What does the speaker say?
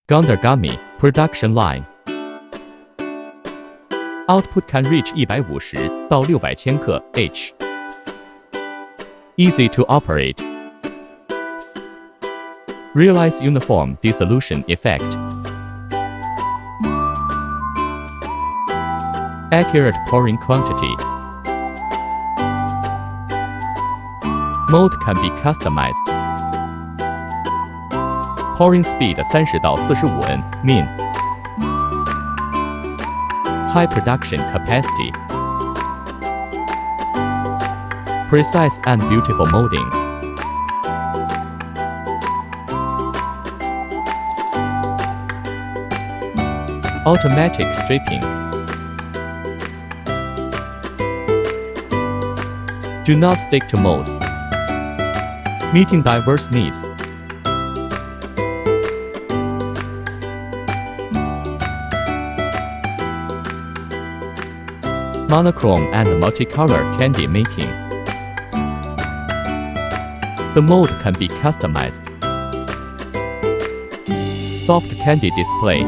Gondor Gummy production line. Output can reach 150到600千克 h. Easy to operate. Realize uniform dissolution effect. Accurate pouring quantity. Mold can be customized. Pouring speed 30到45 N min. High production capacity. Precise and beautiful molding. Automatic stripping. Do not stick to molds. Meeting diverse needs. Monochrome and multicolor candy making. The mold can be customized. Soft candy display.